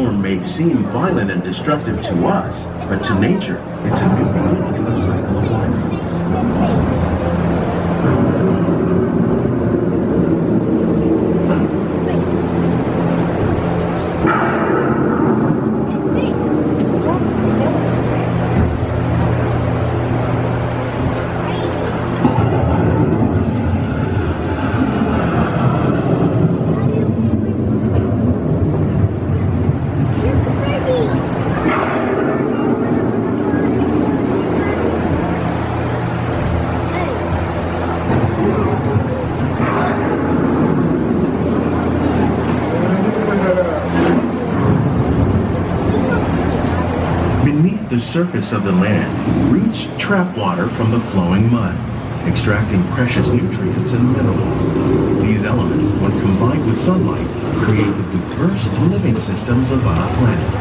storm may seem violent and destructive to us, but to nature, it's a new beginning in the cycle of life. The surface of the land, roots trap water from the flowing mud, extracting precious nutrients and minerals. These elements, when combined with sunlight, create the diverse living systems of our planet.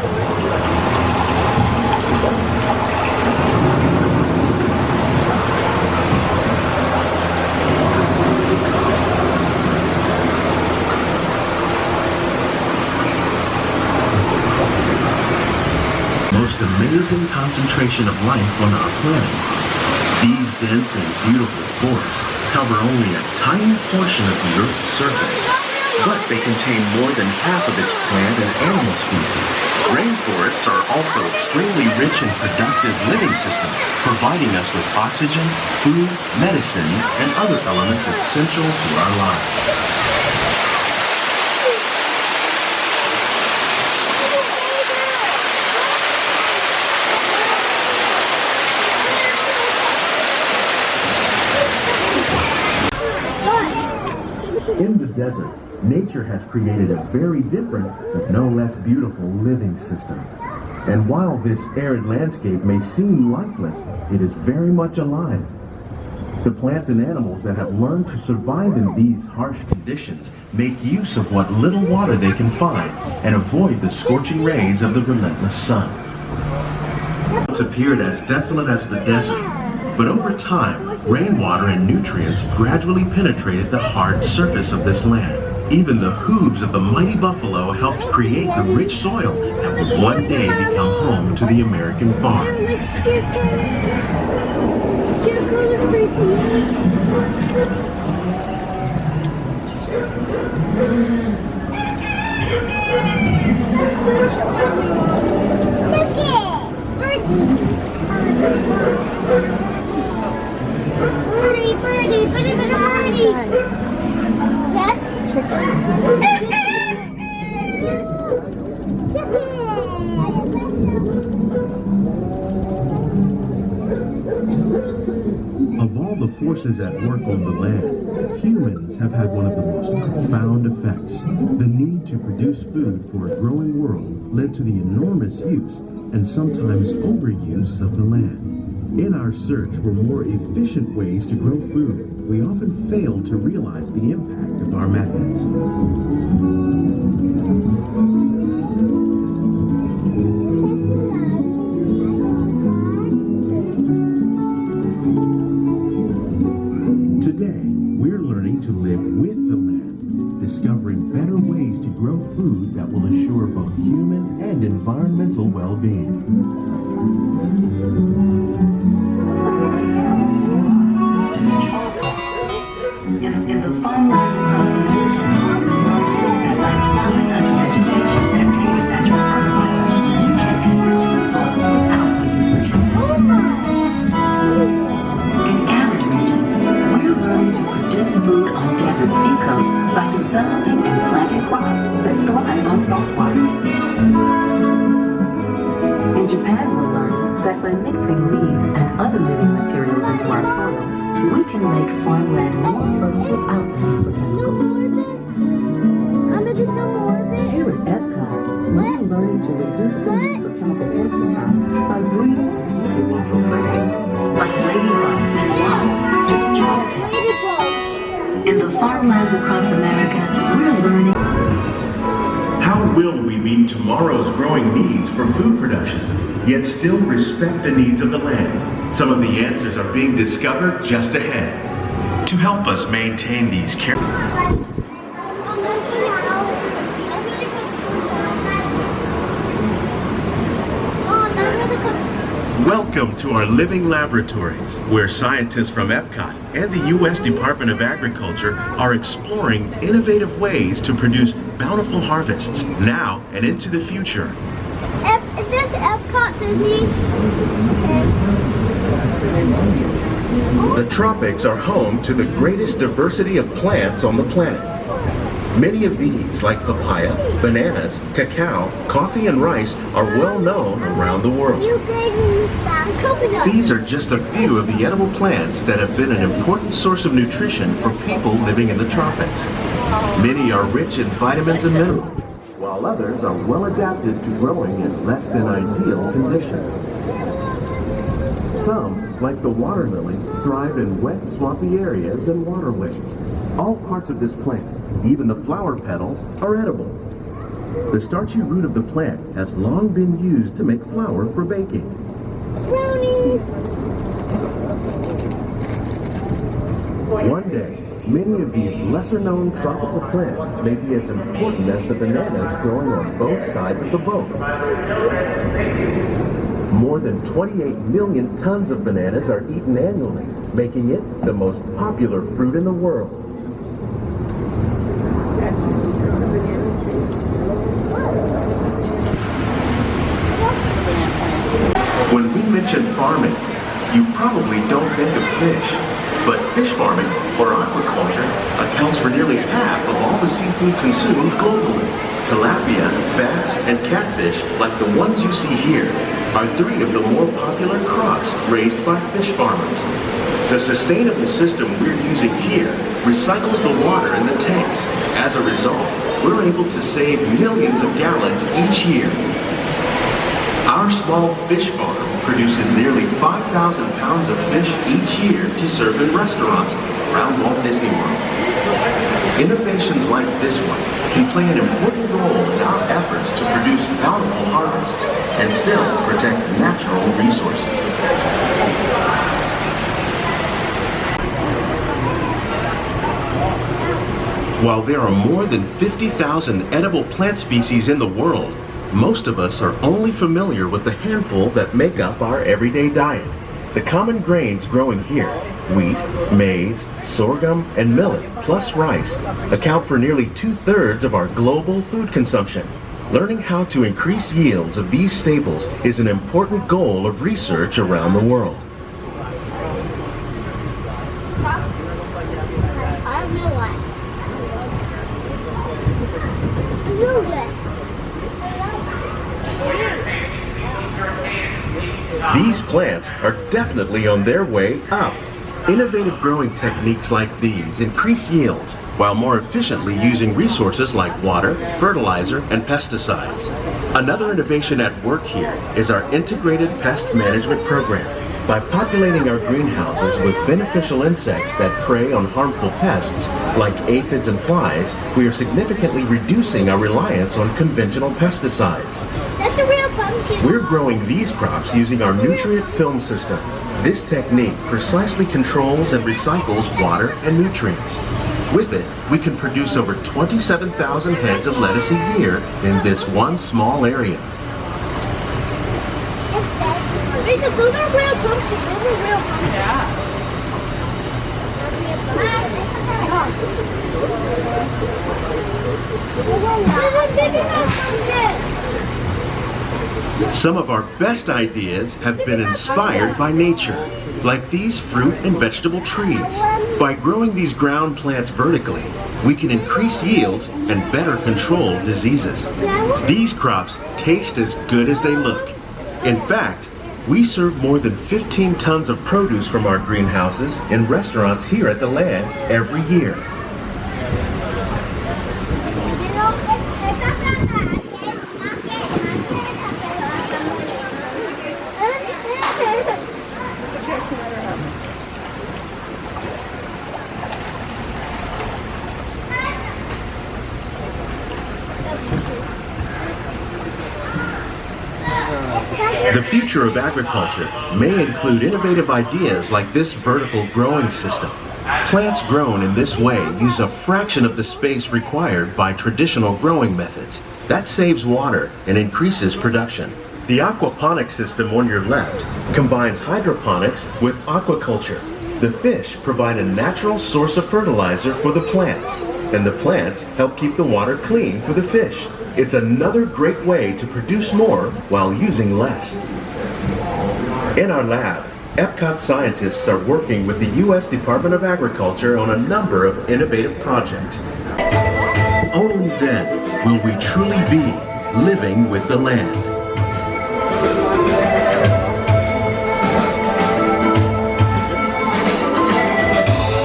Most amazing concentration of life on our planet. These dense and beautiful forests cover only a tiny portion of the Earth's surface, but they contain more than half of its plant and animal species. Rainforests are also extremely rich and productive living systems, providing us with oxygen, food, medicines, and other elements essential to our lives. In the desert, nature has created a very different, but no less beautiful living system. And while this arid landscape may seem lifeless, it is very much alive. The plants and animals that have learned to survive in these harsh conditions make use of what little water they can find and avoid the scorching rays of the relentless sun. It's appeared as desolate as the desert, but over time, rainwater and nutrients gradually penetrated the hard surface of this land. Even the hooves of the mighty buffalo helped create the rich soil that would one day become home to the American farm. Of all the forces at work on the land, humans have had one of the most profound effects. The need to produce food for a growing world led to the enormous use and sometimes overuse of the land. In our search for more efficient ways to grow food, we often fail to realize the impact of our methods. Today, we're learning to live with the land, discovering better ways to grow food that will assure both human and environmental well-being. In the farmlands across America, that by plowing under vegetation containing natural fertilizers, you can enrich the soil without the use of chemicals. In arid regions, we're learning to produce food on desert seacoasts by developing and planting crops that thrive on salt water. In Japan, we learned that by mixing leaves and other living materials into our soil, we can make farmland more fertile without the need for chemicals. Here at Epcot, we're learning to reduce the need for chemical pesticides by breeding and using natural predators like ladybugs and wasps to control pests. In the farmlands across America, we're learning. How will we meet tomorrow's growing needs for food production, yet still respect the needs of the land? Some of the answers are being discovered just ahead. To help us maintain these Welcome to our living laboratories, where scientists from Epcot and the U.S. Department of Agriculture are exploring innovative ways to produce bountiful harvests now and into the future. Is this Epcot Disney? The tropics are home to the greatest diversity of plants on the planet. Many of these, like papaya, bananas, cacao, coffee, and rice, are well known around the world. These are just a few of the edible plants that have been an important source of nutrition for people living in the tropics. Many are rich in vitamins and minerals, while others are well adapted to growing in less than ideal conditions. Some, like the water lily, thrive in wet, swampy areas and waterways. All parts of this plant, even the flower petals, are edible. The starchy root of the plant has long been used to make flour for baking. Brownies! One day, many of these lesser-known tropical plants may be as important as the bananas growing on both sides of the boat. More than 28 million tons of bananas are eaten annually, making it the most popular fruit in the world. When we mention farming, you probably don't think of fish. But fish farming, or aquaculture, accounts for nearly half of all the seafood consumed globally. Tilapia, bass, and catfish, like the ones you see here, are three of the more popular crops raised by fish farmers. The sustainable system we're using here recycles the water in the tanks. As a result, we're able to save millions of gallons each year. Our small fish farm produces nearly 5,000 pounds of fish each year to serve in restaurants around Walt Disney World. Innovations like this one can play an important role in our efforts to produce bountiful harvests and still protect natural resources. While there are more than 50,000 edible plant species in the world, most of us are only familiar with the handful that make up our everyday diet. The common grains growing here, wheat, maize, sorghum, and millet, plus rice, account for nearly 2/3 of our global food consumption. Learning how to increase yields of these staples is an important goal of research around the world. These plants are definitely on their way up. Innovative growing techniques like these increase yields while more efficiently using resources like water, fertilizer, and pesticides. Another innovation at work here is our integrated pest management program. By populating our greenhouses with beneficial insects that prey on harmful pests like aphids and flies, we are significantly reducing our reliance on conventional pesticides. That's a real pumpkin. We're growing these crops using our nutrient film system. This technique precisely controls and recycles water and nutrients. With it, we can produce over 27,000 heads of lettuce a year in this one small area. Those are real pumpkins. Those are real pumpkins. Yeah. Some of our best ideas have been inspired by nature, like these fruit and vegetable trees. By growing these ground plants vertically, we can increase yields and better control diseases. These crops taste as good as they look. In fact, we serve more than 15 tons of produce from our greenhouses in restaurants here at the land every year. The future of agriculture may include innovative ideas like this vertical growing system. Plants grown in this way use a fraction of the space required by traditional growing methods. That saves water and increases production. The aquaponics system on your left combines hydroponics with aquaculture. The fish provide a natural source of fertilizer for the plants, and the plants help keep the water clean for the fish. It's another great way to produce more while using less. In our lab, Epcot scientists are working with the U.S. Department of Agriculture on a number of innovative projects. Only then will we truly be living with the land.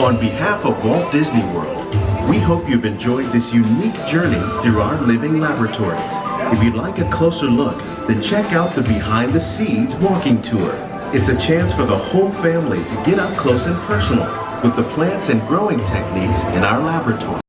On behalf of Walt Disney World, we hope you've enjoyed this unique journey through our living laboratories. If you'd like a closer look, then check out the Behind the Scenes walking tour. It's a chance for the whole family to get up close and personal with the plants and growing techniques in our laboratory.